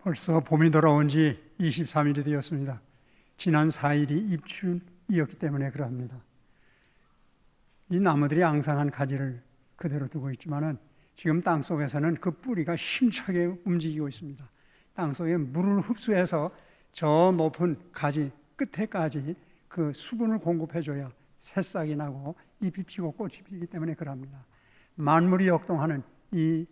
벌써 봄이 돌아온 지 23일이 되었습니다. 지난 4일이 입춘이었기 때문에 그럽니다. 이 나무들이 앙상한 가지를 그대로 두고 있지만은 지금 땅 속에서는 그 뿌리가 힘차게 움직이고 있습니다. 땅 속에 물을 흡수해서 저 높은 가지 끝에까지 그 수분을 공급해줘야 새싹이 나고 잎이 피고 꽃이 피기 때문에 그럽니다. 만물이 역동하는 이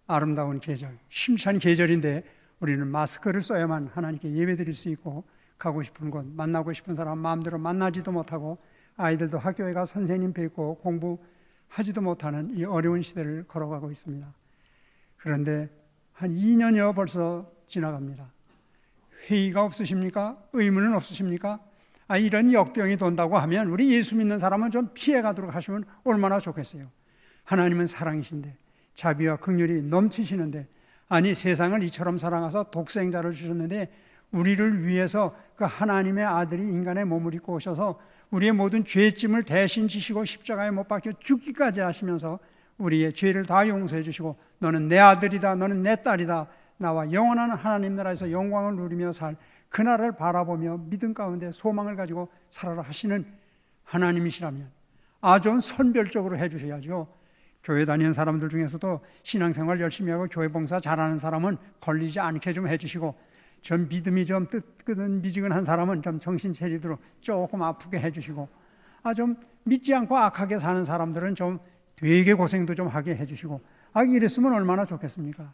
아름다운 계절, 힘찬 계절인데 우리는 마스크를 써야만 하나님께 예배드릴 수 있고 가고 싶은 곳, 만나고 싶은 사람 마음대로 만나지도 못하고 아이들도 학교에 가 선생님 뵙고 공부하지도 못하는 이 어려운 시대를 걸어가고 있습니다. 그런데 한 2년여 벌써 지나갑니다. 회의가 없으십니까? 의문은 없으십니까? 이런 역병이 돈다고 하면 우리 예수 믿는 사람은 좀 피해가도록 하시면 얼마나 좋겠어요. 하나님은 사랑이신데 자비와 긍휼이 넘치시는데 아니 세상을 이처럼 사랑하사 독생자를 주셨는데 우리를 위해서 그 하나님의 아들이 인간의 몸을 입고 오셔서 우리의 모든 죄짐을 대신 지시고 십자가에 못 박혀 죽기까지 하시면서 우리의 죄를 다 용서해 주시고 너는 내 아들이다, 너는 내 딸이다, 나와 영원한 하나님 나라에서 영광을 누리며 살 그날을 바라보며 믿음 가운데 소망을 가지고 살아라 하시는 하나님이시라면 좀 선별적으로 해 주셔야죠. 교회 다니는 사람들 중에서도 신앙생활 열심히 하고 교회 봉사 잘하는 사람은 걸리지 않게 좀 해주시고 좀 믿음이 좀 미지근한 사람은 좀 정신 차리도록 조금 아프게 해주시고 좀 믿지 않고 악하게 사는 사람들은 좀 되게 고생도 좀 하게 해주시고 이랬으면 얼마나 좋겠습니까?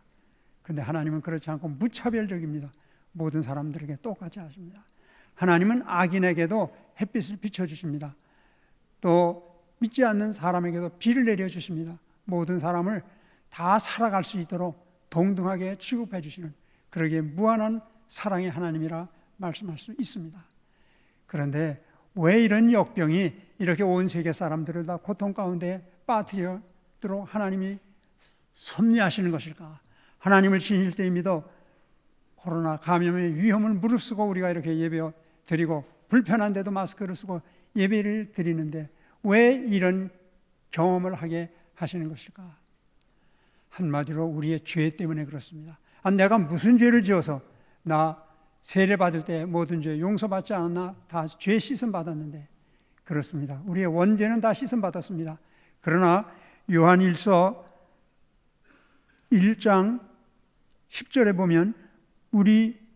근데 하나님은 그렇지 않고 무차별적입니다. 모든 사람들에게 똑같이 하십니다. 하나님은 악인에게도 햇빛을 비춰주십니다. 또 믿지 않는 사람에게도 비를 내려주십니다. 모든 사람을 다 살아갈 수 있도록 동등하게 취급해 주시는 그러기에 무한한 사랑의 하나님이라 말씀할 수 있습니다. 그런데 왜 이런 역병이 이렇게 온 세계 사람들을 다 고통 가운데 빠뜨리도록 하나님이 섭리하시는 것일까? 하나님을 진실되이 믿어 코로나 감염의 위험을 무릅쓰고 우리가 이렇게 예배 드리고 불편한데도 마스크를 쓰고 예배를 드리는데 왜 이런 경험을 하게 하시는 것일까? 한마디로 우리의 죄 때문에 그렇습니다. 내가 무슨 죄를 지어서 나 세례 받을 때 모든 죄 용서받지 않았나? 다 죄 씻음 받았는데 그렇습니다. 우리의 원죄는 다 씻음 받았습니다. 그러나 요한일서 1장 10절에 보면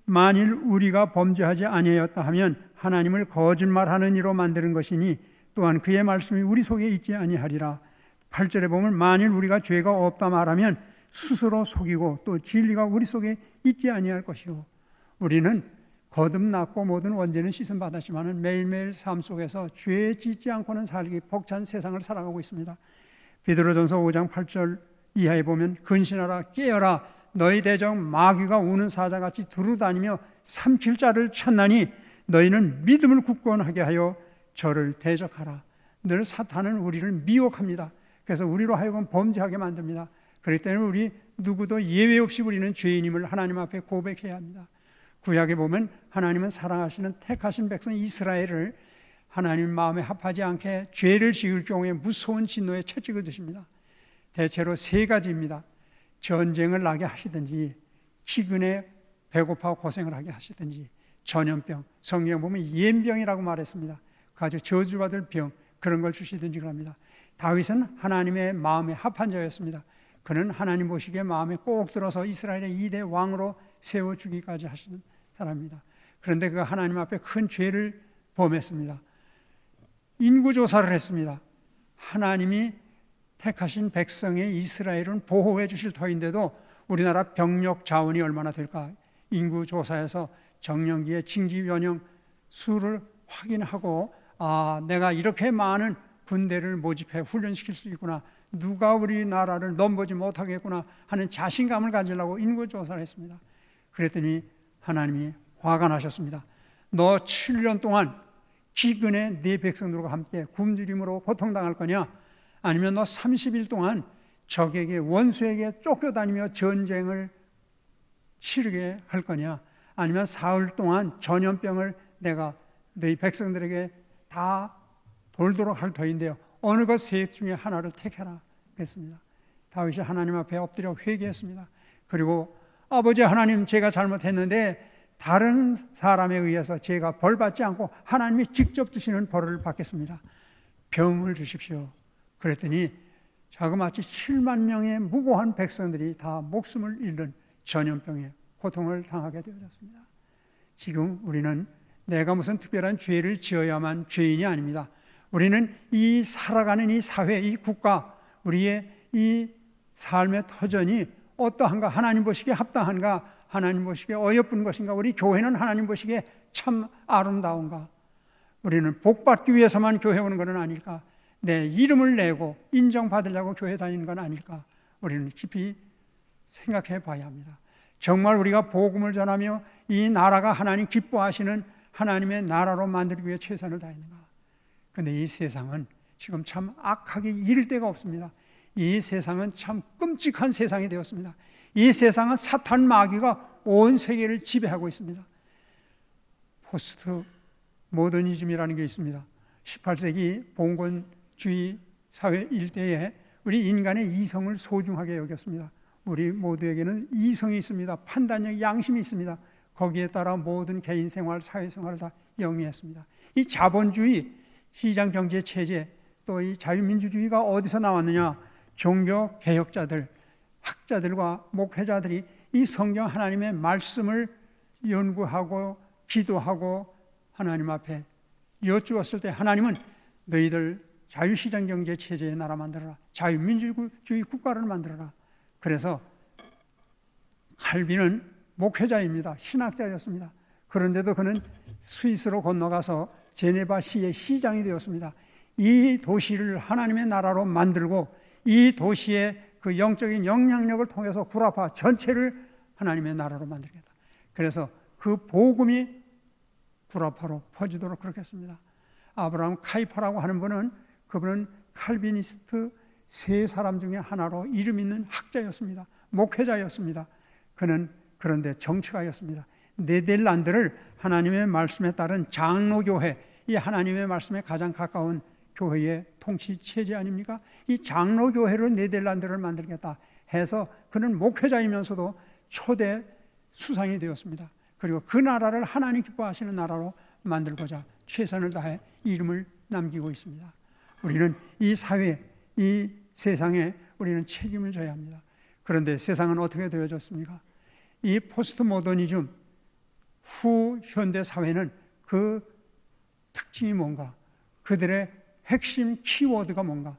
만일 우리가 범죄하지 아니하였다 하면 하나님을 거짓말하는 이로 만드는 것이니 또한 그의 말씀이 우리 속에 있지 아니하리라. 8절에 보면 만일 우리가 죄가 없다 말하면 스스로 속이고 또 진리가 우리 속에 있지 아니할 것이요. 우리는 거듭났고 모든 원죄는 씻음 받았지만 매일매일 삶 속에서 죄 짓지 않고는 살기 벅찬 세상을 살아가고 있습니다. 베드로전서 5장 8절 이하에 보면 근신하라 깨어라 너희 대적 마귀가 우는 사자같이 두루다니며 삼킬 자를 찾나니 너희는 믿음을 굳건하게 하여 저를 대적하라. 늘 사탄은 우리를 미혹합니다. 그래서 우리로 하여금 범죄하게 만듭니다. 그렇기 때문에 우리 누구도 예외 없이 우리는 죄인임을 하나님 앞에 고백해야 합니다. 구약에 보면 하나님은 사랑하시는 택하신 백성 이스라엘을 하나님 마음에 합하지 않게 죄를 지을 경우에 무서운 진노의 채찍을 드십니다. 대체로 세 가지입니다. 전쟁을 나게 하시든지 기근에 배고파 고생을 하게 하시든지 전염병, 성경에 보면 예병이라고 말했습니다. 아주 저주받을 병 그런 걸 주시든지 그럽니다. 다윗은 하나님의 마음에 합한 자였습니다. 그는 하나님 보시기에 마음에 꼭 들어서 이스라엘의 2대 왕으로 세워주기까지 하시는 사람입니다. 그런데 그 하나님 앞에 큰 죄를 범했습니다. 인구조사를 했습니다. 하나님이 택하신 백성의 이스라엘은 보호해 주실 터인데도 우리나라 병력 자원이 얼마나 될까? 인구조사에서 정년기의 징집연령 수를 확인하고 내가 이렇게 많은 군대를 모집해 훈련시킬 수 있구나. 누가 우리나라를 넘보지 못하겠구나 하는 자신감을 가지려고 인구조사를 했습니다. 그랬더니 하나님이 화가 나셨습니다. 너 7년 동안 기근에 네 백성들과 함께 굶주림으로 고통당할 거냐? 아니면 너 30일 동안 적에게 원수에게 쫓겨다니며 전쟁을 치르게 할 거냐? 아니면 사흘 동안 전염병을 내가 너희 백성들에게 다 돌도록 할 터인데요. 어느 것 셋 중에 하나를 택해라 했습니다. 다윗이 하나님 앞에 엎드려 회개했습니다. 그리고 아버지 하나님, 제가 잘못했는데 다른 사람에 의해서 제가 벌 받지 않고 하나님이 직접 주시는 벌을 받겠습니다. 병을 주십시오. 그랬더니 자그마치 7만 명의 무고한 백성들이 다 목숨을 잃는 전염병에 고통을 당하게 되어졌습니다. 지금 우리는 내가 무슨 특별한 죄를 지어야만 죄인이 아닙니다. 우리는 이 살아가는 이 사회, 이 국가, 우리의 이 삶의 터전이 어떠한가, 하나님 보시기에 합당한가, 하나님 보시기에 어여쁜 것인가, 우리 교회는 하나님 보시기에 참 아름다운가, 우리는 복받기 위해서만 교회 오는 것은 아닐까, 내 이름을 내고 인정받으려고 교회 다니는 건 아닐까, 우리는 깊이 생각해 봐야 합니다. 정말 우리가 복음을 전하며 이 나라가 하나님 기뻐하시는 하나님의 나라로 만들기 위해 최선을 다했는가? 그런데 이 세상은 지금 참 악하기 이를 데가 없습니다. 이 세상은 참 끔찍한 세상이 되었습니다. 이 세상은 사탄 마귀가 온 세계를 지배하고 있습니다. 포스트 모더니즘이라는 게 있습니다. 18세기 봉건주의 사회 일대에 우리 인간의 이성을 소중하게 여겼습니다. 우리 모두에게는 이성이 있습니다. 판단력, 양심이 있습니다. 거기에 따라 모든 개인 생활, 사회 생활을 다 영위했습니다. 이 자본주의, 시장 경제 체제, 또 이 자유민주주의가 어디서 나왔느냐? 종교 개혁자들, 학자들과 목회자들이 이 성경 하나님의 말씀을 연구하고 기도하고 하나님 앞에 여쭈었을 때 하나님은 너희들 자유시장 경제 체제의 나라 만들어라, 자유민주주의 국가를 만들어라. 그래서 칼빈은 목회자입니다. 신학자였습니다. 그런데도 그는 스위스로 건너가서 제네바시의 시장이 되었습니다. 이 도시를 하나님의 나라로 만들고 이 도시의 그 영적인 영향력을 통해서 구라파 전체를 하나님의 나라로 만들겠다. 그래서 그 복음이 구라파로 퍼지도록 그렇게 했습니다. 아브라함 카이퍼라고 하는 분은, 그분은 칼비니스트 세 사람 중에 하나로 이름 있는 학자였습니다. 목회자였습니다. 그는 그런데 정치가였습니다. 네덜란드를 하나님의 말씀에 따른 장로교회, 이 하나님의 말씀에 가장 가까운 교회의 통치 체제 아닙니까? 이 장로교회로 네덜란드를 만들겠다 해서 그는 목회자이면서도 초대 수상이 되었습니다. 그리고 그 나라를 하나님 기뻐하시는 나라로 만들고자 최선을 다해 이름을 남기고 있습니다. 우리는 이 사회, 이 세상에 우리는 책임을 져야 합니다. 그런데 세상은 어떻게 되어졌습니까? 이 포스트 모더니즘 후 현대 사회는 그 특징이 뭔가, 그들의 핵심 키워드가 뭔가,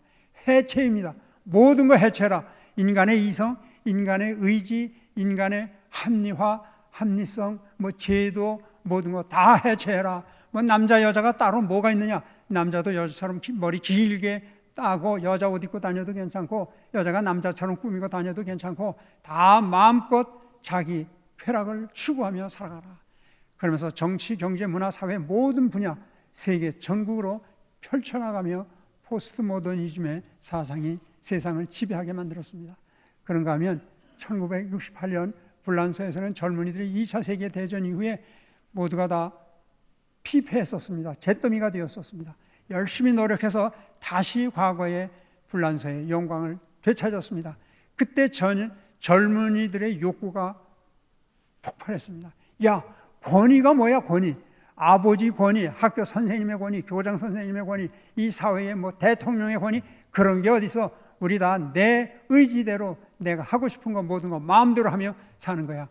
해체입니다. 모든 거 해체라. 인간의 이성, 인간의 의지, 인간의 합리화, 합리성, 제도, 모든 거 다 해체해라. 남자 여자가 따로 뭐가 있느냐? 남자도 여자처럼 머리 길게 따고 여자 옷 입고 다녀도 괜찮고, 여자가 남자처럼 꾸미고 다녀도 괜찮고, 다 마음껏 자기 쾌락을 추구하며 살아가라. 그러면서 정치, 경제, 문화, 사회 모든 분야 세계 전국으로 펼쳐나가며 포스트 모더니즘의 사상이 세상을 지배하게 만들었습니다. 그런가 하면 1968년 불란서에서는 젊은이들이 2차 세계대전 이후에 모두가 다 피폐했었습니다. 잿더미가 되었었습니다. 열심히 노력해서 다시 과거의 불란서의 영광을 되찾았습니다. 그때 젊은이들의 욕구가 폭발했습니다. 야, 권위가 뭐야, 권위? 아버지 권위, 학교 선생님의 권위, 교장 선생님의 권위, 이 사회의 대통령의 권위, 그런 게 어디서? 우리 다 내 의지대로 내가 하고 싶은 거 모든 거 마음대로 하며 사는 거야.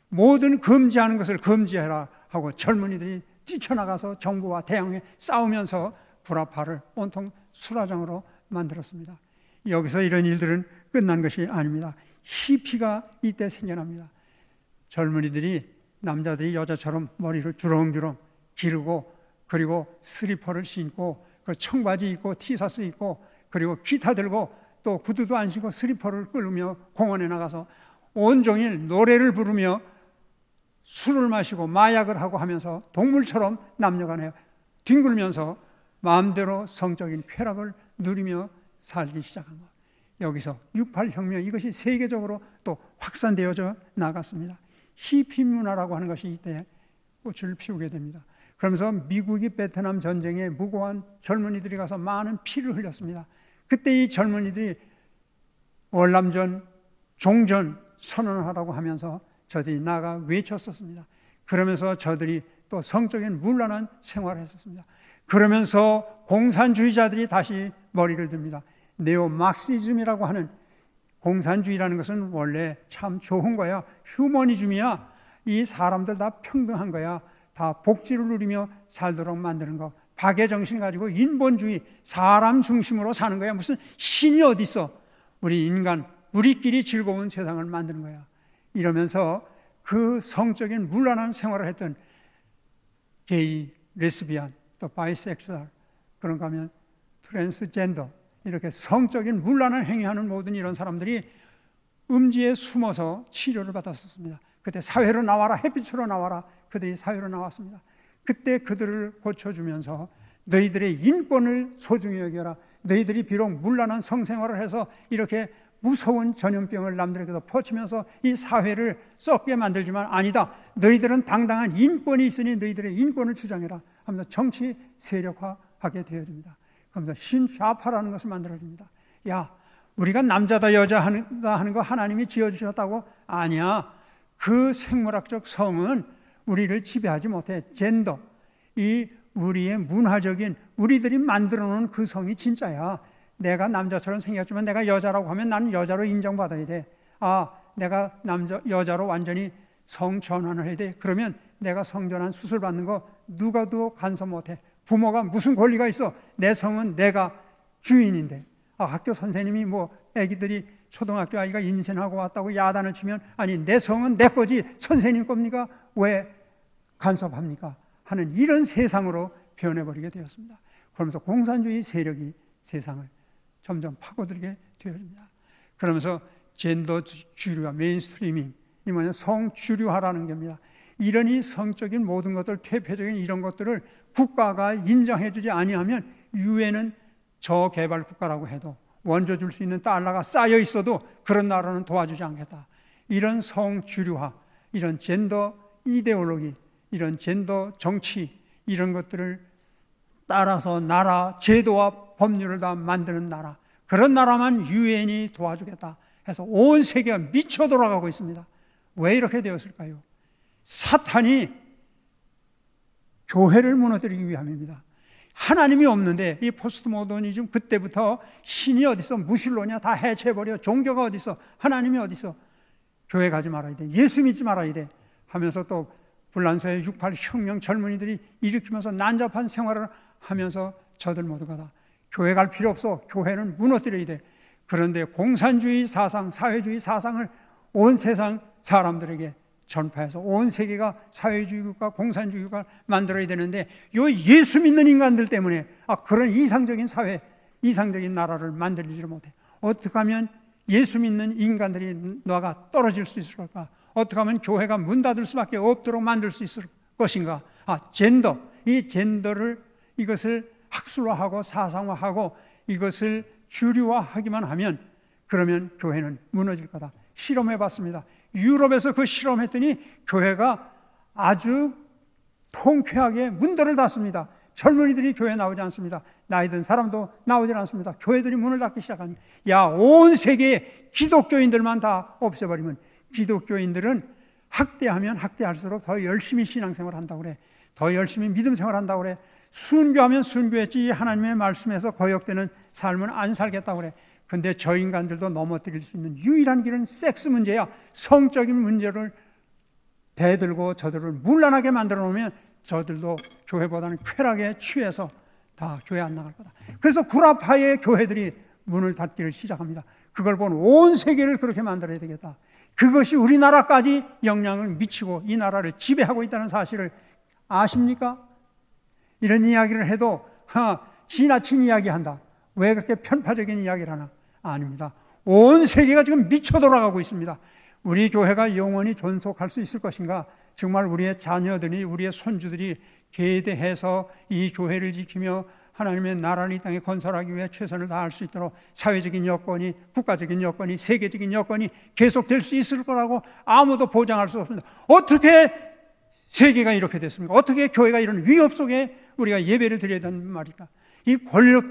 모든 금지하는 것을 금지해라 하고 젊은이들이 뛰쳐나가서 정부와 대항해 싸우면서 구라파를 온통 수라장으로 만들었습니다. 여기서 이런 일들은 끝난 것이 아닙니다. 히피가 이때 생겨납니다. 젊은이들이, 남자들이 여자처럼 머리를 주렁주렁 기르고, 그리고 슬리퍼를 신고, 그 청바지 입고 티셔츠 입고, 그리고 기타 들고, 또 구두도 안 신고 슬리퍼를 끌며 공원에 나가서 온종일 노래를 부르며 술을 마시고 마약을 하고 하면서 동물처럼 남녀간에 뒹굴면서 마음대로 성적인 쾌락을 누리며 살기 시작한 것. 여기서 68혁명, 이것이 세계적으로 또 확산되어져 나갔습니다. 히피 문화라고 하는 것이 이때 꽃을 피우게 됩니다. 그러면서 미국이 베트남 전쟁에 무고한 젊은이들이 가서 많은 피를 흘렸습니다. 그때 이 젊은이들이 월남전, 종전 선언을 하라고 하면서 저들이 나가 외쳤었습니다. 그러면서 저들이 또 성적인 문란한 생활을 했었습니다. 그러면서 공산주의자들이 다시 머리를 듭니다. 네오 막시즘이라고 하는, 공산주의라는 것은 원래 참 좋은 거야. 휴머니즘이야. 이 사람들 다 평등한 거야. 다 복지를 누리며 살도록 만드는 거. 박애 정신 가지고 인본주의, 사람 중심으로 사는 거야. 무슨 신이 어디 있어? 우리 인간, 우리끼리 즐거운 세상을 만드는 거야. 이러면서 그 성적인 문란한 생활을 했던 게이, 레스비안, 또 바이섹슈얼, 그런가 하면 트랜스젠더, 이렇게 성적인 문란한 행위하는 모든 이런 사람들이 음지에 숨어서 치료를 받았었습니다. 그때 사회로 나와라, 햇빛으로 나와라. 그들이 사회로 나왔습니다. 그때 그들을 고쳐주면서 너희들의 인권을 소중히 여겨라. 너희들이 비록 문란한 성생활을 해서 이렇게 무서운 전염병을 남들에게도 퍼치면서 이 사회를 썩게 만들지만 아니다. 너희들은 당당한 인권이 있으니 너희들의 인권을 주장해라 하면서 정치 세력화하게 되어집니다. 그러면서 신좌파라는 것을 만들어줍니다. 야, 우리가 남자다 여자다 하는 거 하나님이 지어주셨다고? 아니야. 그 생물학적 성은 우리를 지배하지 못해. 젠더, 이 우리의 문화적인, 우리들이 만들어 놓은 그 성이 진짜야. 내가 남자처럼 생겼지만 내가 여자라고 하면 나는 여자로 인정받아야 돼. 아, 내가 여자로 완전히 성 전환을 해야 돼. 그러면 내가 성전환 수술 받는 거 누가도 간섭 못해. 부모가 무슨 권리가 있어? 내 성은 내가 주인인데. 아, 학교 선생님이 뭐 애기들이 초등학교 아이가 임신하고 왔다고 야단을 치면 아니 내 성은 내 거지 선생님 겁니까? 왜 간섭합니까? 하는 이런 세상으로 변해버리게 되었습니다. 그러면서 공산주의 세력이 세상을 점점 파고들게 되어집니다. 그러면서 젠더 주류화, 메인스트리밍, 이 뭐냐 성주류화라는 겁니다. 이런 이 성적인 모든 것들, 퇴폐적인 이런 것들을 국가가 인정해주지 아니하면 유엔은 저개발 국가라고 해도 원조 줄 수 있는 달러가 쌓여 있어도 그런 나라는 도와주지 않겠다. 이런 성주류화, 이런 젠더 이데올로기, 이런 젠더 정치, 이런 것들을 따라서 나라, 제도와 법률을 다 만드는 나라, 그런 나라만 유엔이 도와주겠다 해서 온 세계가 미쳐 돌아가고 있습니다. 왜 이렇게 되었을까요? 사탄이 교회를 무너뜨리기 위함입니다. 하나님이 없는데 이 포스트 모더니즘 그때부터 신이 어디 있어? 무신론이야. 다 해체해버려. 종교가 어디 있어? 하나님이 어디 있어? 교회 가지 말아야 돼. 예수 믿지 말아야 돼. 하면서 또 불란서의 68 혁명 젊은이들이 일으키면서 난잡한 생활을 하면서 저들 모두가 다 교회 갈 필요 없어. 교회는 무너뜨려야 돼. 그런데 공산주의 사상, 사회주의 사상을 온 세상 사람들에게 전파해서 온 세계가 사회주의 국가, 공산주의 국가 만들어야 되는데 요 예수 믿는 인간들 때문에 그런 이상적인 사회, 이상적인 나라를 만들지 못해. 어떻게 하면 예수 믿는 인간들이 너가 떨어질 수 있을까? 어떻게 하면 교회가 문 닫을 수밖에 없도록 만들 수 있을 것인가? 젠더, 이 젠더를 이것을 학술화하고 사상화하고 이것을 주류화하기만 하면 그러면 교회는 무너질 거다. 실험해봤습니다. 유럽에서 그 실험했더니 교회가 아주 통쾌하게 문들을 닫습니다. 젊은이들이 교회 나오지 않습니다. 나이 든 사람도 나오지 않습니다. 교회들이 문을 닫기 시작하니 온 세계의 기독교인들만 다 없애버리면 기독교인들은 학대하면 학대할수록 더 열심히 신앙생활 한다고 그래. 더 열심히 믿음 생활한다고 그래. 순교하면 순교했지 하나님의 말씀에서 거역되는 삶은 안 살겠다고 그래. 근데 저 인간들도 넘어뜨릴 수 있는 유일한 길은 섹스 문제야. 성적인 문제를 대들고 저들을 문란하게 만들어 놓으면 저들도 교회보다는 쾌락에 취해서 다 교회 안 나갈 거다. 그래서 구라파의 교회들이 문을 닫기를 시작합니다. 그걸 본 온 세계를 그렇게 만들어야 되겠다. 그것이 우리나라까지 영향을 미치고 이 나라를 지배하고 있다는 사실을 아십니까? 이런 이야기를 해도 지나친 이야기한다. 왜 그렇게 편파적인 이야기를 하나? 아닙니다. 온 세계가 지금 미쳐 돌아가고 있습니다. 우리 교회가 영원히 존속할 수 있을 것인가? 정말 우리의 자녀들이, 우리의 손주들이 계대해서 이 교회를 지키며 하나님의 나라를 이 땅에 건설하기 위해 최선을 다할 수 있도록 사회적인 여건이, 국가적인 여건이, 세계적인 여건이 계속될 수 있을 거라고 아무도 보장할 수 없습니다. 어떻게 세계가 이렇게 됐습니까? 어떻게 교회가 이런 위협 속에 우리가 예배를 드려야 되는 말일까? 이 권력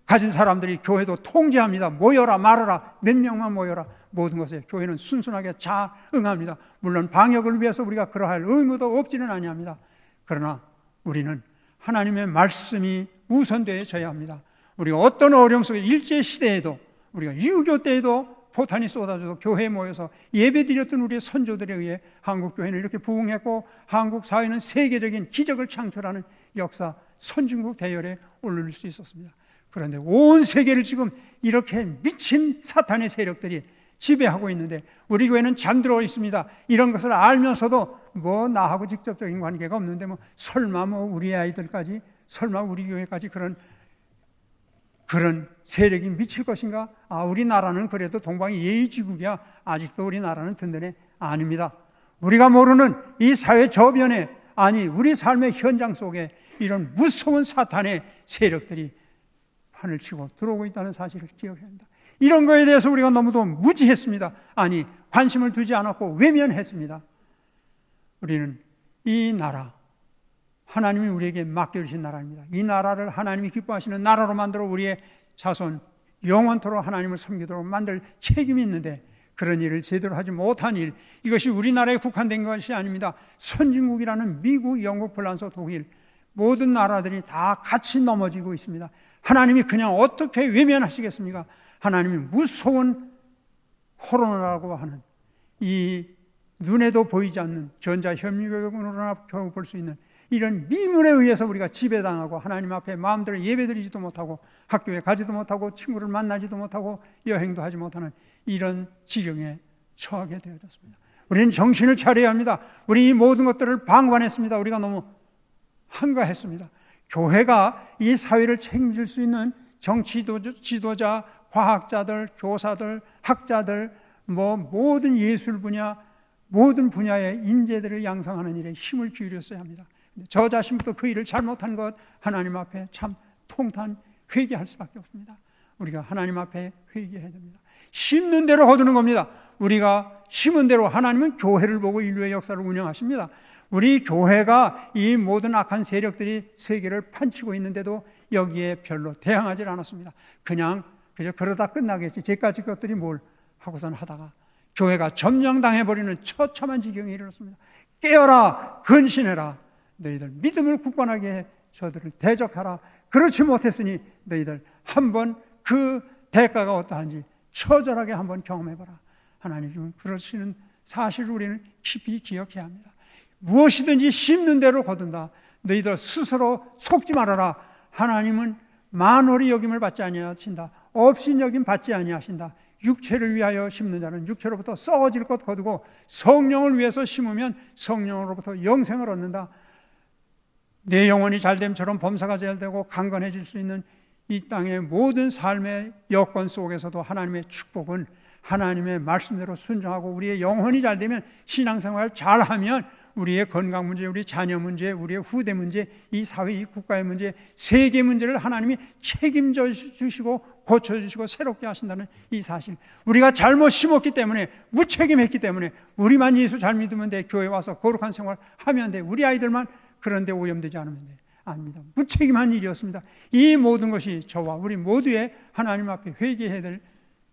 가진 사람들이 교회도 통제합니다. 모여라 말아라. 몇 명만 모여라. 모든 것에 교회는 순순하게 자응합니다. 물론 방역을 위해서 우리가 그러할 의무도 없지는 아니합니다. 그러나 우리는 하나님의 말씀이 우선되어져야 합니다. 우리가 어떤 어려움 속에 일제시대에도, 우리가 유교 때에도 포탄이 쏟아져도 교회에 모여서 예배드렸던 우리의 선조들에 의해 한국교회는 이렇게 부흥했고, 한국 사회는 세계적인 기적을 창출하는 역사, 선진국 대열에 오를 수 있었습니다. 그런데 온 세계를 지금 이렇게 미친 사탄의 세력들이 지배하고 있는데 우리 교회는 잠들어 있습니다. 이런 것을 알면서도 나하고 직접적인 관계가 없는데 설마 우리 아이들까지, 설마 우리 교회까지 그런 세력이 미칠 것인가? 우리나라는 그래도 동방이 예의지국이야. 아직도 우리나라는 든든해. 아닙니다. 우리가 모르는 이 사회 저변에, 우리 삶의 현장 속에 이런 무서운 사탄의 세력들이 판을 치고 들어오고 있다는 사실을 기억해야 합니다. 이런 거에 대해서 우리가 너무도 무지했습니다. 관심을 두지 않았고 외면했습니다. 우리는 이 나라, 하나님이 우리에게 맡겨주신 나라입니다. 이 나라를 하나님이 기뻐하시는 나라로 만들어 우리의 자손 영원토록 하나님을 섬기도록 만들 책임이 있는데, 그런 일을 제대로 하지 못한 일, 이것이 우리나라에 국한된 것이 아닙니다. 선진국이라는 미국, 영국, 프랑스, 독일 모든 나라들이 다 같이 넘어지고 있습니다. 하나님이 그냥 어떻게 외면하시겠습니까? 하나님이 무서운 코로나라고 하는 이 눈에도 보이지 않는 전자현미경으로나 겨우 볼 수 있는 이런 미문에 의해서 우리가 지배당하고 하나님 앞에 마음대로 예배드리지도 못하고 학교에 가지도 못하고 친구를 만나지도 못하고 여행도 하지 못하는 이런 지경에 처하게 되어졌습니다. 우리는 정신을 차려야 합니다. 우리 이 모든 것들을 방관했습니다. 우리가 너무 한가했습니다. 교회가 이 사회를 책임질 수 있는 정치 지도자, 과학자들, 교사들, 학자들, 모든 예술 분야, 모든 분야의 인재들을 양성하는 일에 힘을 기울였어야 합니다. 저 자신부터 그 일을 잘못한 것 하나님 앞에 참 통탄 회개할 수밖에 없습니다. 우리가 하나님 앞에 회개해야 됩니다. 심는 대로 거두는 겁니다. 우리가 심은 대로, 하나님은 교회를 보고 인류의 역사를 운영하십니다. 우리 교회가 이 모든 악한 세력들이 세계를 판치고 있는데도 여기에 별로 대항하지 않았습니다. 그냥 그러다 끝나겠지. 제까지 것들이 뭘 하고선 하다가 교회가 점령당해버리는 처참한 지경에 이르렀습니다. 깨어라, 근신해라. 너희들 믿음을 굳건하게 해 저들을 대적하라. 그렇지 못했으니 너희들 한번 그 대가가 어떠한지 처절하게 한번 경험해봐라. 하나님은 그러시는 사실을 우리는 깊이 기억해야 합니다. 무엇이든지 심는 대로 거둔다. 너희들 스스로 속지 말아라. 하나님은 만월이 여김을 받지 아니하신다. 업신여김 받지 아니하신다. 육체를 위하여 심는 자는 육체로부터 썩어질 것 거두고 성령을 위해서 심으면 성령으로부터 영생을 얻는다. 내 영혼이 잘됨처럼 범사가 잘되고 강건해질 수 있는 이 땅의 모든 삶의 여건 속에서도 하나님의 축복은 하나님의 말씀대로 순종하고 우리의 영혼이 잘되면, 신앙생활 잘하면 우리의 건강 문제, 우리 자녀 문제, 우리의 후대 문제, 이 사회, 이 국가의 문제, 세계 문제를 하나님이 책임져 주시고 고쳐주시고 새롭게 하신다는 이 사실, 우리가 잘못 심었기 때문에, 무책임했기 때문에 우리만 예수 잘 믿으면 돼, 교회 와서 거룩한 생활 하면 돼, 우리 아이들만 그런 데 오염되지 않으면 돼. 아닙니다. 무책임한 일이었습니다. 이 모든 것이 저와 우리 모두의 하나님 앞에 회개해야 될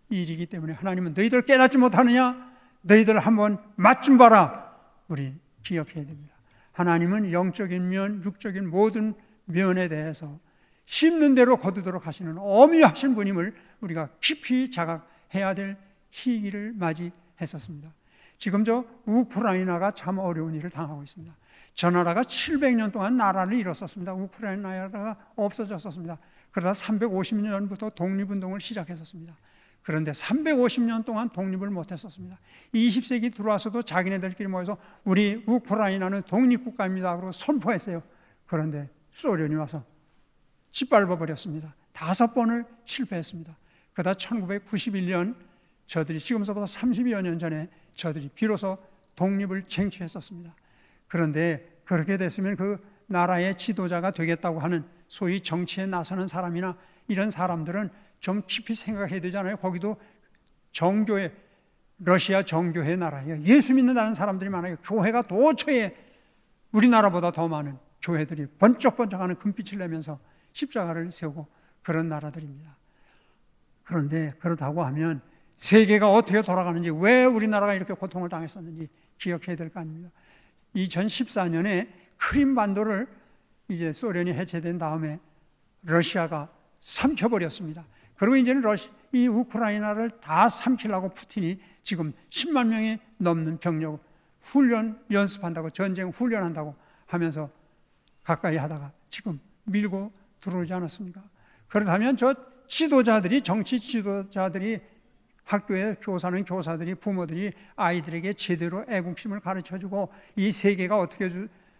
일이기 때문에 하나님은 너희들 깨닫지 못하느냐? 너희들 한번 맛 좀 봐라. 우리 기억해야 됩니다. 하나님은 영적인 면, 육적인 모든 면에 대해서 심는 대로 거두도록 하시는 엄유하신 분임을 우리가 깊이 자각해야 될 시기를 맞이했었습니다. 지금 우크라이나가 참 어려운 일을 당하고 있습니다. 저 나라가 700년 동안 나라를 잃었었습니다. 우크라이나가 없어졌었습니다. 그러다 350년부터 독립운동을 시작했었습니다. 그런데 350년 동안 독립을 못했었습니다. 20세기 들어와서도 자기네들끼리 모여서 우리 우크라이나는 독립국가입니다 그러고 선포했어요. 그런데 소련이 와서 짓밟아 버렸습니다. 5번을 실패했습니다. 그러다 1991년 저들이 지금서부터 30여 년 전에 저들이 비로소 독립을 쟁취했었습니다. 그런데 그렇게 됐으면 그 나라의 지도자가 되겠다고 하는 소위 정치에 나서는 사람이나 이런 사람들은 좀 깊이 생각해야 되잖아요. 거기도 정교회, 러시아 정교회 나라예요. 예수 믿는다는 사람들이 많아요. 교회가 도처에 우리나라보다 더 많은 교회들이 번쩍번쩍하는 금빛을 내면서 십자가를 세우고 그런 나라들입니다. 그런데 그렇다고 하면 세계가 어떻게 돌아가는지, 왜 우리나라가 이렇게 고통을 당했었는지 기억해야 될 거 아닙니까? 2014년에 크림반도를 이제 소련이 해체된 다음에 러시아가 삼켜버렸습니다. 그리고 이제는 이 우크라이나를 다 삼키려고 푸틴이 지금 10만 명이 넘는 병력 훈련 연습한다고, 전쟁 훈련한다고 하면서 가까이 하다가 지금 밀고 들어오지 않았습니까? 그렇다면 저 지도자들이, 정치 지도자들이, 학교에 교사는 교사들이, 부모들이 아이들에게 제대로 애국심을 가르쳐주고 이 세계가 어떻게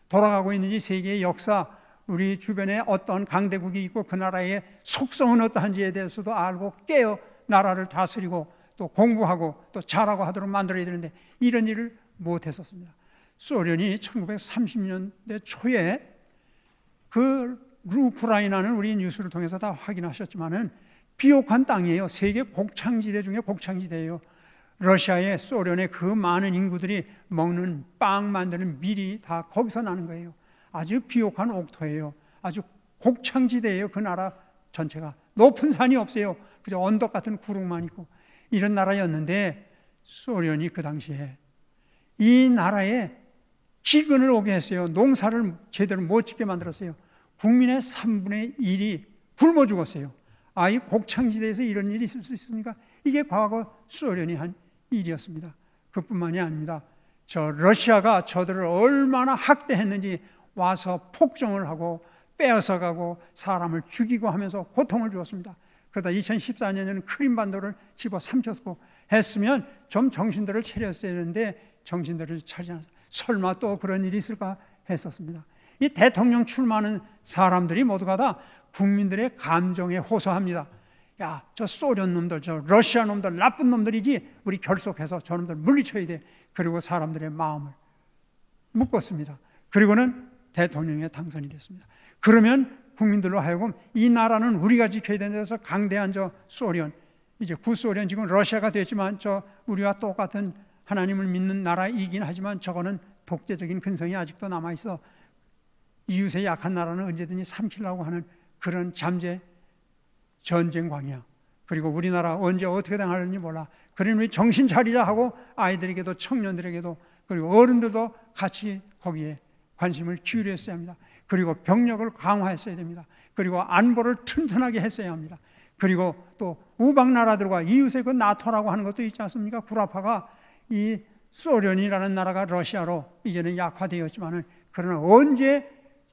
돌아가고 있는지, 세계의 역사, 우리 주변에 어떤 강대국이 있고 그 나라의 속성은 어떠한지에 대해서도 알고 깨어 나라를 다스리고 또 공부하고 또 잘하고 하도록 만들어야 되는데 이런 일을 못했었습니다. 소련이 1930년대 초에 그 우크라이나는 우리 뉴스를 통해서 다 확인하셨지만은 비옥한 땅이에요. 세계 곡창지대 중에 곡창지대예요. 러시아의, 소련의 그 많은 인구들이 먹는 빵 만드는 밀이 다 거기서 나는 거예요. 아주 비옥한 옥토예요. 아주 곡창지대예요. 그 나라 전체가. 높은 산이 없어요. 그저 언덕 같은 구름만 있고 이런 나라였는데 소련이 그 당시에 이 나라에 기근을 오게 했어요. 농사를 제대로 못 짓게 만들었어요. 국민의 3분의 1이 굶어 죽었어요. 이 곡창지대에서 이런 일이 있을 수 있습니까? 이게 과거 소련이 한 일이었습니다. 그뿐만이 아닙니다. 저 러시아가 저들을 얼마나 학대했는지 와서 폭정을 하고 빼앗아 가고 사람을 죽이고 하면서 고통을 주었습니다. 그러다 2014년에는 크림반도를 집어 삼켰고 했으면 좀 정신들을 차렸어야 되는데 정신들을 차리지 않았어요. 설마 또 그런 일이 있을까 했었습니다. 이 대통령 출마하는 사람들이 모두가 다 국민들의 감정에 호소합니다. 야, 저 소련 놈들, 저 러시아 놈들 나쁜 놈들이지, 우리 결속해서 저놈들 물리쳐야 돼. 그리고 사람들의 마음을 묶었습니다. 그리고는 대통령에 당선이 됐습니다. 그러면 국민들로 하여금 이 나라는 우리가 지켜야 되는 데서 강대한 저 소련, 이제 구소련, 지금 러시아가 됐지만 저 우리와 똑같은 하나님을 믿는 나라이긴 하지만 저거는 독재적인 근성이 아직도 남아있어 이웃의 약한 나라는 언제든지 삼키려고 하는 그런 잠재 전쟁 광야. 그리고 우리나라 언제 어떻게 당하는지 몰라. 그러니 우리 정신 차리자 하고 아이들에게도 청년들에게도 그리고 어른들도 같이 거기에 관심을 기울였어야 합니다. 그리고 병력을 강화했어야 됩니다. 그리고 안보를 튼튼하게 했어야 합니다. 그리고 또 우방 나라들과 이웃의 그 나토라고 하는 것도 있지 않습니까? 구라파가 이 소련이라는 나라가 러시아로 이제는 약화되었지만은 그러나 언제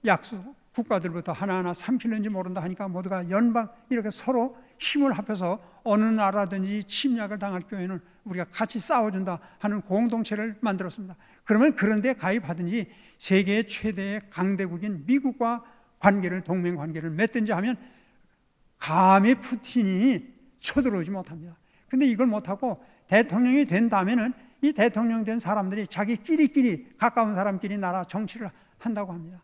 약속 국가들부터 하나하나 삼키는지 모른다 하니까 모두가 연방 이렇게 서로 힘을 합해서 어느 나라든지 침략을 당할 경우에는 우리가 같이 싸워준다 하는 공동체를 만들었습니다. 그러면 그런 데 가입하든지 세계의 최대의 강대국인 미국과 관계를, 동맹 관계를 맺든지 하면 감히 푸틴이 쳐들어오지 못합니다. 근데 이걸 못하고 대통령이 된 다음에는 이 대통령 된 사람들이 자기끼리끼리 가까운 사람끼리 나라 정치를 한다고 합니다.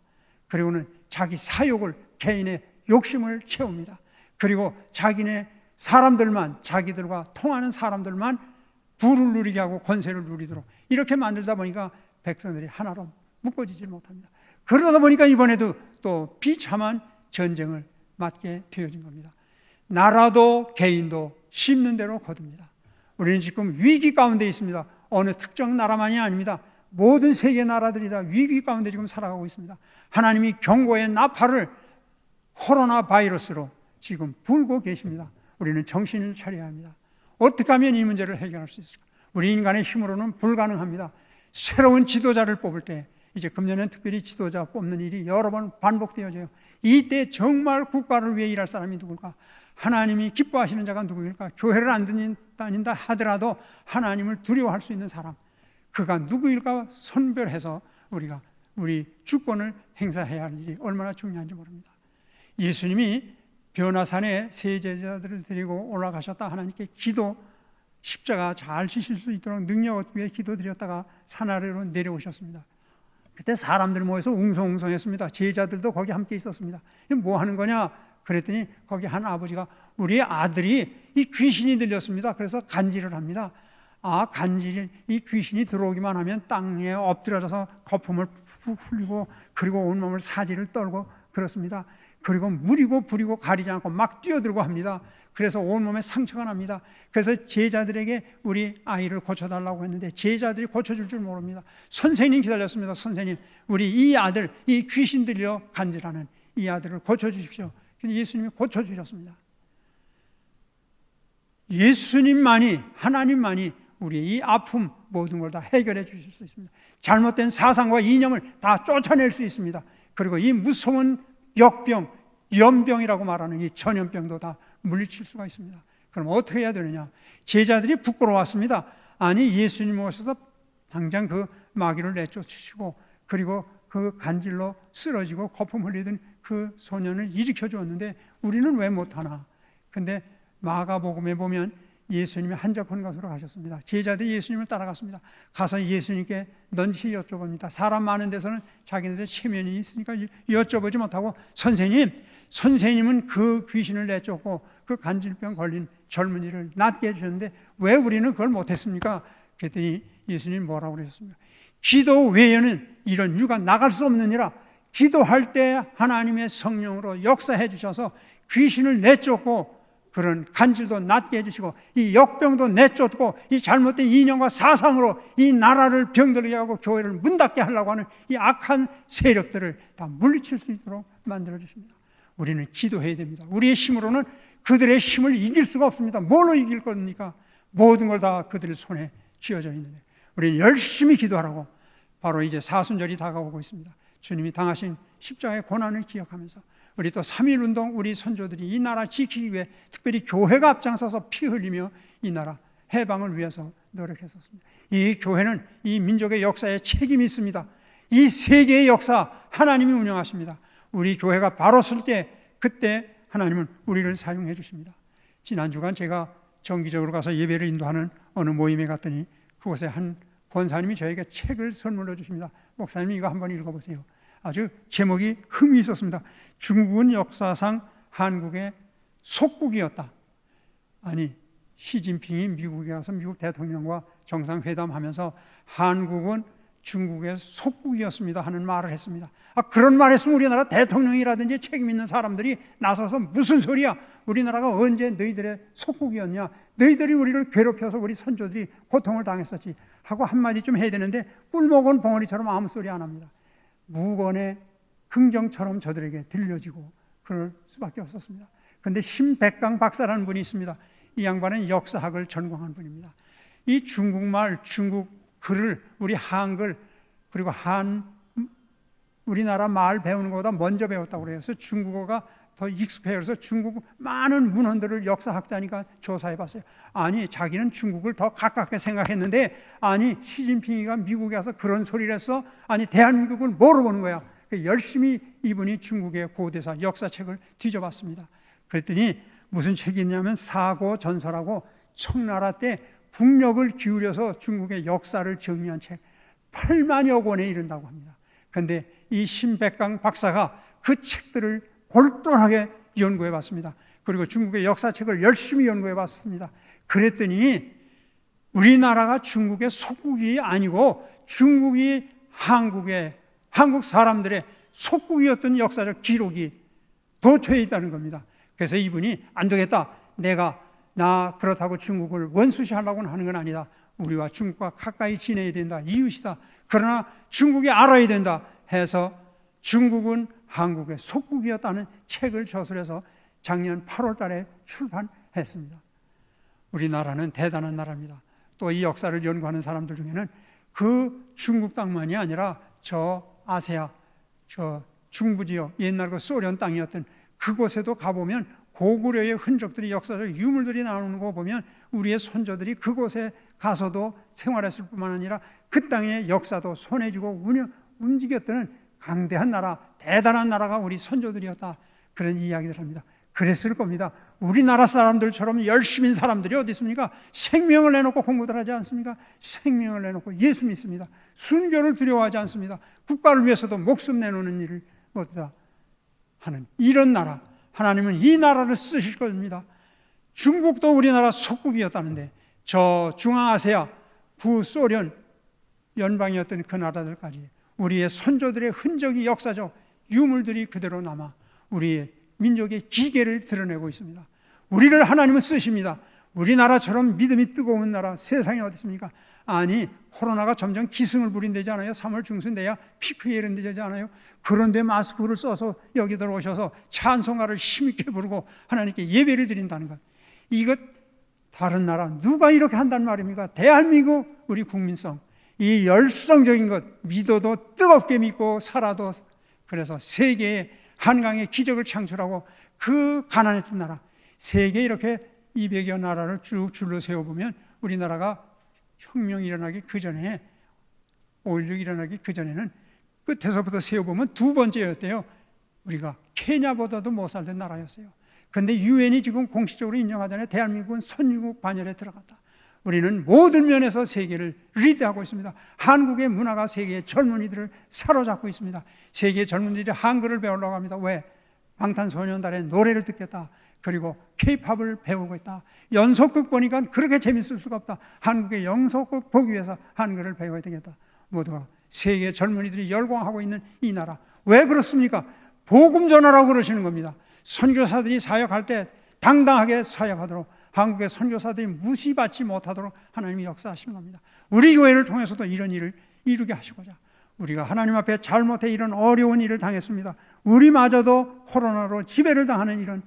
그리고는 자기 사욕을, 개인의 욕심을 채웁니다. 그리고 자기네 사람들만, 자기들과 통하는 사람들만 부를 누리게 하고 권세를 누리도록 이렇게 만들다 보니까 백성들이 하나로 묶어지지 못합니다. 그러다 보니까 이번에도 또 비참한 전쟁을 맞게 되어진 겁니다. 나라도 개인도 심는 대로 거둡니다. 우리는 지금 위기 가운데 있습니다. 어느 특정 나라만이 아닙니다. 모든 세계 나라들이 다 위기 가운데 지금 살아가고 있습니다. 하나님이 경고의 나팔을 코로나 바이러스로 지금 불고 계십니다. 우리는 정신을 차려야 합니다. 어떻게 하면 이 문제를 해결할 수 있을까? 우리 인간의 힘으로는 불가능합니다. 새로운 지도자를 뽑을 때, 이제 금년엔 특별히 지도자 뽑는 일이 여러 번 반복되어져요. 이때 정말 국가를 위해 일할 사람이 누굴까? 하나님이 기뻐하시는 자가 누구일까? 교회를 안 다닌다 하더라도 하나님을 두려워할 수 있는 사람, 그가 누구일까 선별해서 우리가 우리 주권을 행사해야 할 일이 얼마나 중요한지 모릅니다. 예수님이 변화산에 세 제자들을 데리고 올라가셨다 하나님께 기도, 십자가 잘 지실 수 있도록 능력 얻기 위해 기도드렸다가 산 아래로 내려오셨습니다. 그때 사람들이 모여서 웅성웅성했습니다. 제자들도 거기 함께 있었습니다. 뭐 하는 거냐? 그랬더니 거기 한 아버지가 우리 아들이 이 귀신이 들렸습니다. 그래서 간질을 합니다. 간질이, 이 귀신이 들어오기만 하면 땅에 엎드려져서 거품을 푹 흘리고 그리고 온몸을 사지를 떨고 그렇습니다. 그리고 무리고 부리고 가리지 않고 막 뛰어들고 합니다. 그래서 온몸에 상처가 납니다. 그래서 제자들에게 우리 아이를 고쳐달라고 했는데 제자들이 고쳐줄 줄 모릅니다. 선생님 기다렸습니다. 선생님, 우리 이 아들, 이 귀신 들려 간질하는 이 아들을 고쳐주십시오. 근데 예수님이 고쳐주셨습니다. 예수님만이, 하나님만이 우리의 이 아픔 모든 걸 다 해결해 주실 수 있습니다. 잘못된 사상과 이념을 다 쫓아낼 수 있습니다. 그리고 이 무서운 역병, 연병이라고 말하는 이 전염병도 다 물리칠 수가 있습니다. 그럼 어떻게 해야 되느냐? 제자들이 부끄러웠습니다. 아니, 예수님 오셔서 당장 그 마귀를 내쫓으시고 그리고 그 간질로 쓰러지고 거품 흘리던 그 소년을 일으켜 주었는데 우리는 왜 못하나? 근데 마가복음에 보면 예수님이 한적한 곳으로 가셨습니다. 제자들이 예수님을 따라갔습니다. 가서 예수님께 넌지 여쭤봅니다. 사람 많은 데서는 자기네들 체면이 있으니까 여쭤보지 못하고 선생님은 그 귀신을 내쫓고 그 간질병 걸린 젊은이를 낫게 해주셨는데 왜 우리는 그걸 못했습니까? 그랬더니 예수님이 뭐라고 그러셨습니까? 기도 외에는 이런 유가 나갈 수 없느니라. 기도할 때 하나님의 성령으로 역사해 주셔서 귀신을 내쫓고 그런 간질도 낫게 해주시고 이 역병도 내쫓고 이 잘못된 이념과 사상으로 이 나라를 병들게 하고 교회를 문 닫게 하려고 하는 이 악한 세력들을 다 물리칠 수 있도록 만들어 주십니다. 우리는 기도해야 됩니다. 우리의 힘으로는 그들의 힘을 이길 수가 없습니다. 뭘로 이길 겁니까? 모든 걸 다 그들의 손에 쥐어져 있는데 우리는 열심히 기도하라고. 바로 이제 사순절이 다가오고 있습니다. 주님이 당하신 십자가의 고난을 기억하면서 우리 또 3.1운동 우리 선조들이 이 나라 지키기 위해 특별히 교회가 앞장서서 피 흘리며 이 나라 해방을 위해서 노력했었습니다. 이 교회는 이 민족의 역사에 책임이 있습니다. 이 세계의 역사 하나님이 운영하십니다. 우리 교회가 바로 설 때 그때 하나님은 우리를 사용해 주십니다. 지난 주간 제가 정기적으로 가서 예배를 인도하는 어느 모임에 갔더니 그곳에 한 권사님이 저에게 책을 선물로 주십니다. 목사님 이거 한번 읽어보세요. 아주 제목이 흥미 있었습니다. 중국은 역사상 한국의 속국이었다. 아니, 시진핑이 미국에 가서 미국 대통령과 정상회담하면서 한국은 중국의 속국이었습니다 하는 말을 했습니다. 그런 말 했으면 우리나라 대통령이라든지 책임 있는 사람들이 나서서 무슨 소리야? 우리나라가 언제 너희들의 속국이었냐? 너희들이 우리를 괴롭혀서 우리 선조들이 고통을 당했었지 하고 한마디 좀 해야 되는데 꿀먹은 벙어리처럼 아무 소리 안 합니다. 무건의 긍정처럼 저들에게 들려지고 그럴 수밖에 없었습니다. 그런데 심백강 박사라는 분이 있습니다. 이 양반은 역사학을 전공한 분입니다. 이 중국말, 중국 글을 우리 한글 그리고 우리나라 말 배우는 것보다 먼저 배웠다고 그래요. 그래서 중국어가 더 익숙해요. 그래서 중국 많은 문헌들을 역사학자니까 조사해 봤어요. 아니, 자기는 중국을 더 가깝게 생각했는데 아니, 시진핑이가 미국에 가서 그런 소리를 했어? 아니, 대한민국을 뭐로 보는 거야? 열심히 이분이 중국의 고대사 역사책을 뒤져봤습니다. 그랬더니 무슨 책이 있냐면 사고전설하고 청나라 때 국력을 기울여서 중국의 역사를 정리한 책 8만여 권에 이른다고 합니다. 그런데 이 신백강 박사가 그 책들을 골똘하게 연구해 봤습니다. 그리고 중국의 역사책을 열심히 연구해 봤습니다. 그랬더니 우리나라가 중국의 속국이 아니고 중국이 한국 사람들의 속국이었던 역사적 기록이 도처에 있다는 겁니다. 그래서 이분이 안 되겠다. 나 그렇다고 중국을 원수시하려고는 하는 건 아니다. 우리와 중국과 가까이 지내야 된다. 이웃이다. 그러나 중국이 알아야 된다 해서 중국은 한국의 속국이었다는 책을 저술해서 작년 8월 달에 출판했습니다. 우리나라는 대단한 나라입니다. 또 이 역사를 연구하는 사람들 중에는 그 중국 땅만이 아니라 저 아세아, 저 중부지역, 옛날 그 소련 땅이었던 그곳에도 가보면 고구려의 흔적들이 역사적 유물들이 나오는 거 보면 우리의 선조들이 그곳에 가서도 생활했을 뿐만 아니라 그 땅의 역사도 손에 쥐고 움직였던 강대한 나라, 대단한 나라가 우리 선조들이었다. 그런 이야기를 합니다. 그랬을 겁니다. 우리나라 사람들처럼 열심인 사람들이 어디 있습니까? 생명을 내놓고 공부들 하지 않습니까? 생명을 내놓고 예수 믿습니다. 순교를 두려워하지 않습니다. 국가를 위해서도 목숨 내놓는 일을 모두 다 하는 이런 나라, 하나님은 이 나라를 쓰실 겁니다. 중국도 우리나라 속국이었다는데 저 중앙아시아, 구소련 연방이었던 그 나라들까지 우리의 선조들의 흔적이 역사적 유물들이 그대로 남아 우리의 민족의 기계를 드러내고 있습니다. 우리를 하나님은 쓰십니다. 우리나라처럼 믿음이 뜨거운 나라 세상에 어디 있습니까? 아니, 코로나가 점점 기승을 부린다지 않아요? 3월 중순 돼야 피크에 이른다지 않아요? 그런데 마스크를 써서 여기 들어오셔서 찬송가를 힘있게 부르고 하나님께 예배를 드린다는 것, 이것 다른 나라 누가 이렇게 한단 말입니까? 대한민국 우리 국민성, 이 열성적인 것 믿어도 뜨겁게 믿고 살아도, 그래서 세계에 한강의 기적을 창출하고 그 가난했던 나라, 세계 이렇게 200여 나라를 쭉 줄로 세워보면 우리나라가 혁명이 일어나기 그 전에, 5.16 일어나기 그 전에는 끝에서부터 세워보면 두 번째였대요. 우리가 케냐보다도 못 살던 나라였어요. 그런데 유엔이 지금 공식적으로 인정하잖아요. 대한민국은 선진국 반열에 들어갔다. 우리는 모든 면에서 세계를 리드하고 있습니다. 한국의 문화가 세계의 젊은이들을 사로잡고 있습니다. 세계의 젊은이들이 한글을 배우려고 합니다. 왜? 방탄소년단의 노래를 듣겠다. 그리고 K-팝을 배우고 있다. 연속극 보니까 그렇게 재밌을 수가 없다. 한국의 연속극 보기 위해서 한글을 배워야 되겠다. 모두가 세계 젊은이들이 열광하고 있는 이 나라. 왜 그렇습니까? 복음 전하라고 그러시는 겁니다. 선교사들이 사역할 때 당당하게 사역하도록, 한국의 선교사들이 무시받지 못하도록 하나님이 역사하시는 겁니다. 우리 교회를 통해서도 이런 일을 이루게 하시고자, 우리가 하나님 앞에 잘못해 이런 어려운 일을 당했습니다. 우리마저도 코로나로 지배를 당하는 이런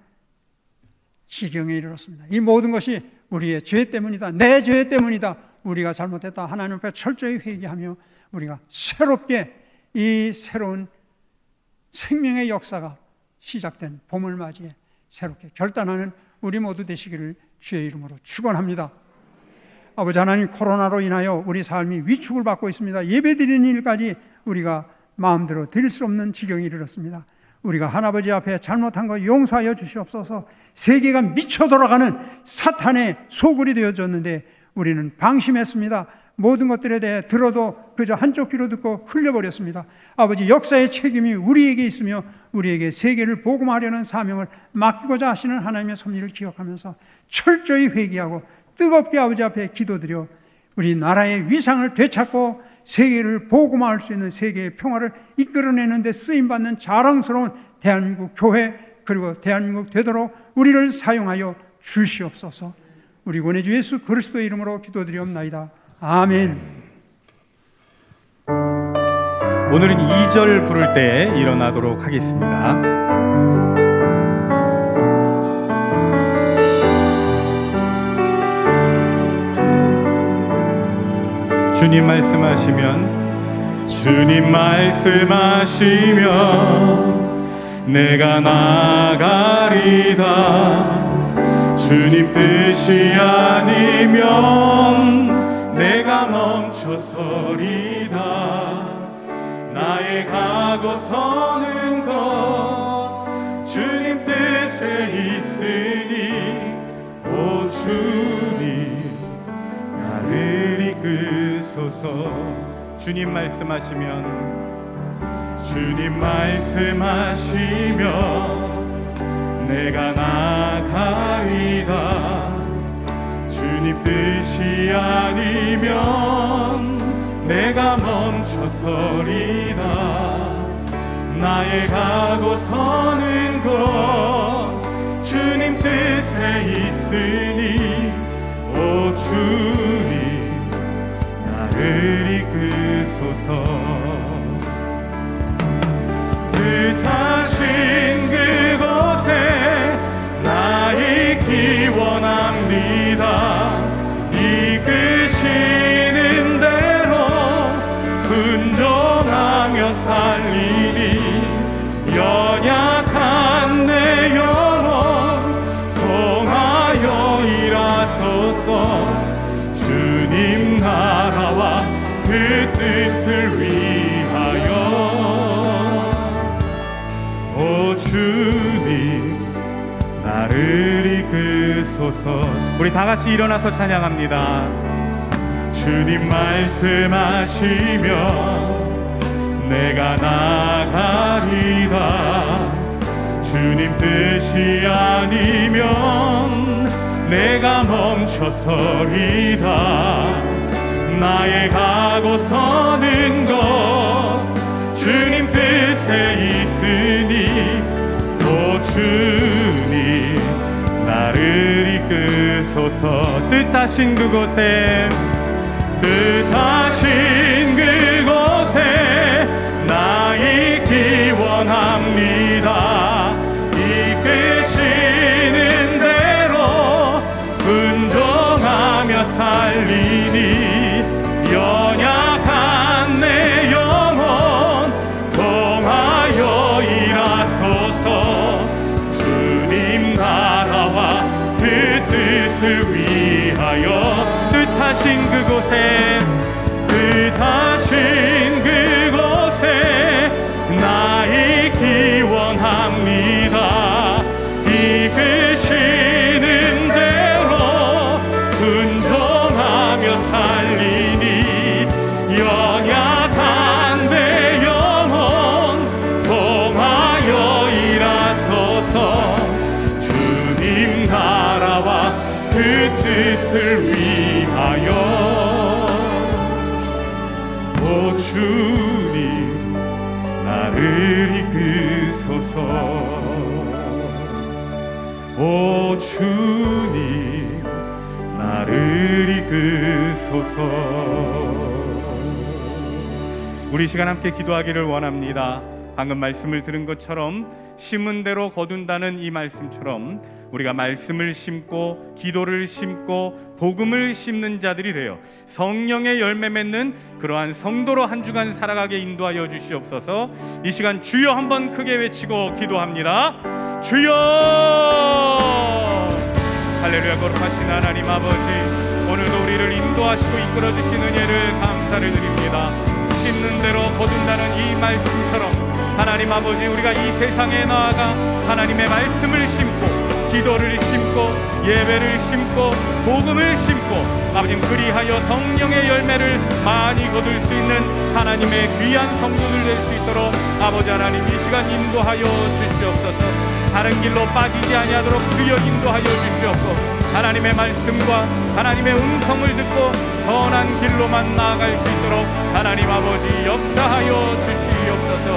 지경에 이르렀습니다. 이 모든 것이 우리의 죄 때문이다. 내 죄 때문이다. 우리가 잘못했다. 하나님 앞에 철저히 회개하며 우리가 새롭게 이 새로운 생명의 역사가 시작된 봄을 맞이해 새롭게 결단하는 우리 모두 되시기를 주의 이름으로 축원합니다. 아버지 하나님, 코로나로 인하여 우리 삶이 위축을 받고 있습니다. 예배드리는 일까지 우리가 마음대로 드릴 수 없는 지경에 이르렀습니다. 우리가 하나버지 앞에 잘못한 거 용서하여 주시옵소서. 세계가 미쳐 돌아가는 사탄의 소굴이 되어졌는데 우리는 방심했습니다. 모든 것들에 대해 들어도 그저 한쪽 귀로 듣고 흘려버렸습니다. 아버지, 역사의 책임이 우리에게 있으며 우리에게 세계를 복음하려는 사명을 맡기고자 하시는 하나님의 섭리를 기억하면서 철저히 회개하고 뜨겁게 아버지 앞에 기도드려 우리 나라의 위상을 되찾고 세계를 복음화할 수 있는 세계의 평화를 이끌어내는 데 쓰임받는 자랑스러운 대한민국 교회, 그리고 대한민국 되도록 우리를 사용하여 주시옵소서. 우리 구원의 주 예수 그리스도의 이름으로 기도드리옵나이다. 아멘. 오늘은 2절 부를 때 일어나도록 하겠습니다. 주님 말씀하시면, 주님 말씀하시면 내가 나가리다. 주님 뜻이 아니면 내가 멈춰서리다. 나의 가고 서는 것 주님 뜻에 있으니, 오 주님 나를 이끄소서. 주님 말씀하시면, 주님 말씀하시면 내가 나가리다. 주님 뜻이 아니면 내가 멈춰서리다. 나의 가고 서는 곳 주님 뜻에 있으니, 오 주님 나를 이끄소서. 뜻하신 그곳에 나 있기 원합니다. 이끄시는 대로 순종하며 살리니, 연약한 내 영혼 통하여 일하소서. 주님 나라와 그 뜻을 위하여, 오 주님 나를 이끄소서. 우리 다 같이 일어나서 찬양합니다. 주님 말씀하시면 내가 나가리다. 주님 뜻이 아니면 내가 멈춰서리다. 나의 가고 서는 것 주님 뜻에 있으니, 오 주님 나를 주소서. 뜻하신 그곳에 나 있기 원합니다. 이끄시는 대로 순종하며 살리니 연약한 내 영혼 통하여 일하소서. 주님 나라와 그 뜻을 위하여 뜻하신 그곳에 나 있기 원합니다. 이끄시는 대로 순종하며 살리니 연약한 내 영혼 통하여 일하소서. 주님 나라와 그 뜻을 위하여. 오 주님 나를 이끄소서. 오 주님 나를 이끄소서. 우리 시간 함께 기도하기를 원합니다. 방금 말씀을 들은 것처럼 심은 대로 거둔다는 이 말씀처럼 우리가 말씀을 심고 기도를 심고 복음을 심는 자들이 되어 성령의 열매 맺는 그러한 성도로 한 주간 살아가게 인도하여 주시옵소서. 이 시간 주여 한번 크게 외치고 기도합니다. 주여! 할렐루야. 거룩하신 하나님 아버지, 오늘도 우리를 인도하시고 이끌어 주신 은혜를 감사를 드립니다. 심는 대로 거둔다는 이 말씀처럼 하나님 아버지, 우리가 이 세상에 나아가 하나님의 말씀을 심고 기도를 심고 예배를 심고 복음을 심고 아버지 그리하여 성령의 열매를 많이 거둘 수 있는 하나님의 귀한 성도들 될 수 있도록 아버지 하나님 이 시간 인도하여 주시옵소서. 다른 길로 빠지지 아니하도록 주여 인도하여 주시옵고 하나님의 말씀과 하나님의 음성을 듣고 선한 길로만 나아갈 수 있도록 하나님 아버지 역사하여 주시옵소서.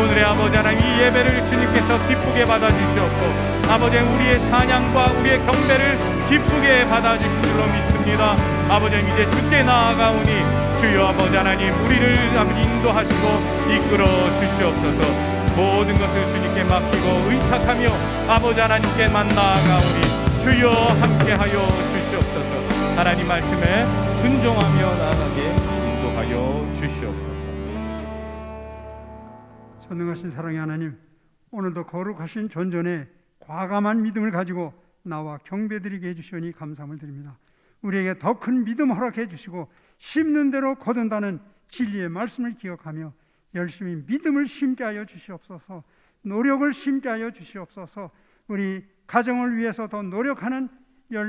오늘의 아버지 하나님 이 예배를 주님께서 기쁘게 받아주시옵고 아버지 우리의 찬양과 우리의 경배를 기쁘게 받아주신 줄로 믿습니다. 아버지 이제 주께 나아가오니 주여 아버지 하나님 우리를 인도하시고 이끌어 주시옵소서. 모든 것을 주님께 맡기고 의탁하며 아버지 하나님께만 나아가오니 주여 함께하여 주시옵소서. 하나님 말씀에 순종하며 나아가게 인도하여 주시옵소서. 전능하신 사랑의 하나님, 오늘도 거룩하신 존전에 과감한 믿음을 가지고 나와 경배드리게 해주시니 감사함을 드립니다. 우리에게 더 큰 믿음 허락해 주시고 심는 대로 거둔다는 진리의 말씀을 기억하며 열심히 믿음을 심게 하여 주시옵소서. 노력을 심게 하여 주시옵소서. 우리 가정을 위해서 더 노력하는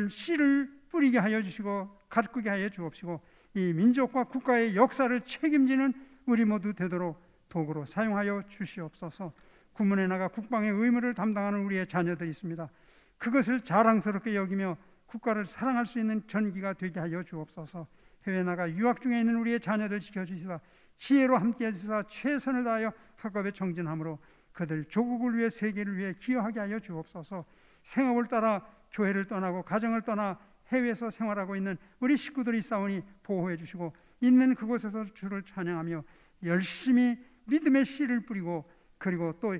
씨를 뿌리게 하여 주시고 가꾸게 하여 주옵시고 이 민족과 국가의 역사를 책임지는 우리 모두 되도록 도구로 사용하여 주시옵소서. 군문에 나가 국방의 의무를 담당하는 우리의 자녀들이 있습니다. 그것을 자랑스럽게 여기며 국가를 사랑할 수 있는 전기가 되게 하여 주옵소서. 해외 나가 유학 중에 있는 우리의 자녀들 지켜주시사 지혜로 함께해 주시사 최선을 다하여 학업에 정진함으로 그들 조국을 위해 세계를 위해 기여하게 하여 주옵소서. 생업을 따라 교회를 떠나고 가정을 떠나 해외에서 생활하고 있는 우리 식구들이 있사오니 보호해 주시고 있는 그곳에서 주를 찬양하며 열심히 믿음의 씨를 뿌리고 그리고 또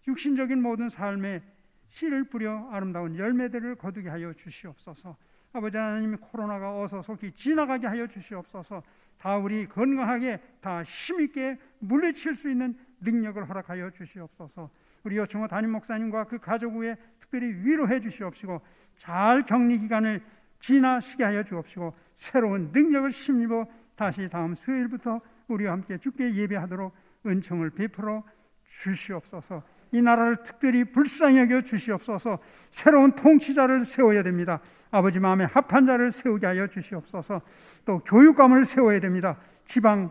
육신적인 모든 삶에 씨를 뿌려 아름다운 열매들을 거두게 하여 주시옵소서. 아버지 하나님 코로나가 어서 속히 지나가게 하여 주시옵소서. 다 우리 건강하게 다 힘있게 물리칠 수 있는 능력을 허락하여 주시옵소서. 우리 여청호 담임 목사님과 그 가족 위에 특별히 위로해 주시옵시고 잘 격리 기간을 지나시게 하여 주옵시고 새로운 능력을 힘입어 다시 다음 수요일부터 우리와 함께 주께 예배하도록 은총을 베풀어 주시옵소서. 이 나라를 특별히 불쌍히 여겨 주시옵소서. 새로운 통치자를 세워야 됩니다. 아버지 마음에 합한 자를 세우게 하여 주시옵소서. 또 교육감을 세워야 됩니다. 지방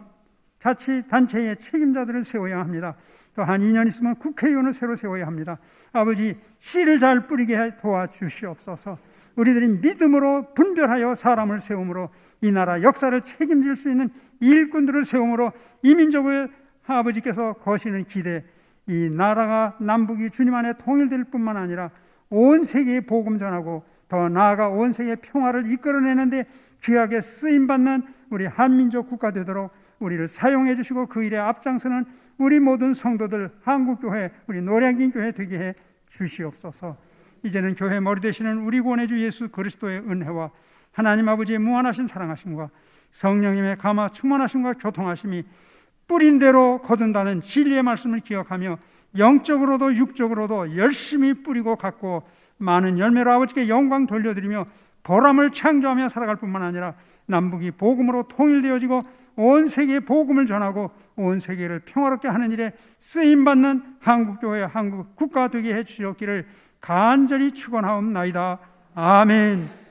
자치단체의 책임자들을 세워야 합니다. 또 한 2년 있으면 국회의원을 새로 세워야 합니다. 아버지 씨를 잘 뿌리게 도와주시옵소서. 우리들이 믿음으로 분별하여 사람을 세움으로 이 나라 역사를 책임질 수 있는 일꾼들을 세움으로 이 민족의 아버지께서 거시는 기대, 이 나라가 남북이 주님 안에 통일될 뿐만 아니라 온 세계에 복음 전하고 더 더 나아가 온 세계 평화를 이끌어내는데 귀하게 쓰임받는 우리 한민족 국가 되도록 우리를 사용해 주시고 그 일에 앞장서는 우리 모든 성도들, 한국교회, 우리 노량진교회 되게 해 주시옵소서. 이제는 교회 머리 되시는 우리 구원의 예수 그리스도의 은혜와 하나님 아버지의 무한하신 사랑하심과 성령님의 감화 충만하심과 교통하심이 뿌린 대로 거둔다는 진리의 말씀을 기억하며 영적으로도 육적으로도 열심히 뿌리고 갖고 많은 열매로 아버지께 영광 돌려드리며 보람을 창조하며 살아갈 뿐만 아니라 남북이 복음으로 통일되어지고 온 세계에 복음을 전하고 온 세계를 평화롭게 하는 일에 쓰임받는 한국교회, 한국 국가 되게 해주시옵기를 간절히 축원하옵나이다. 아멘.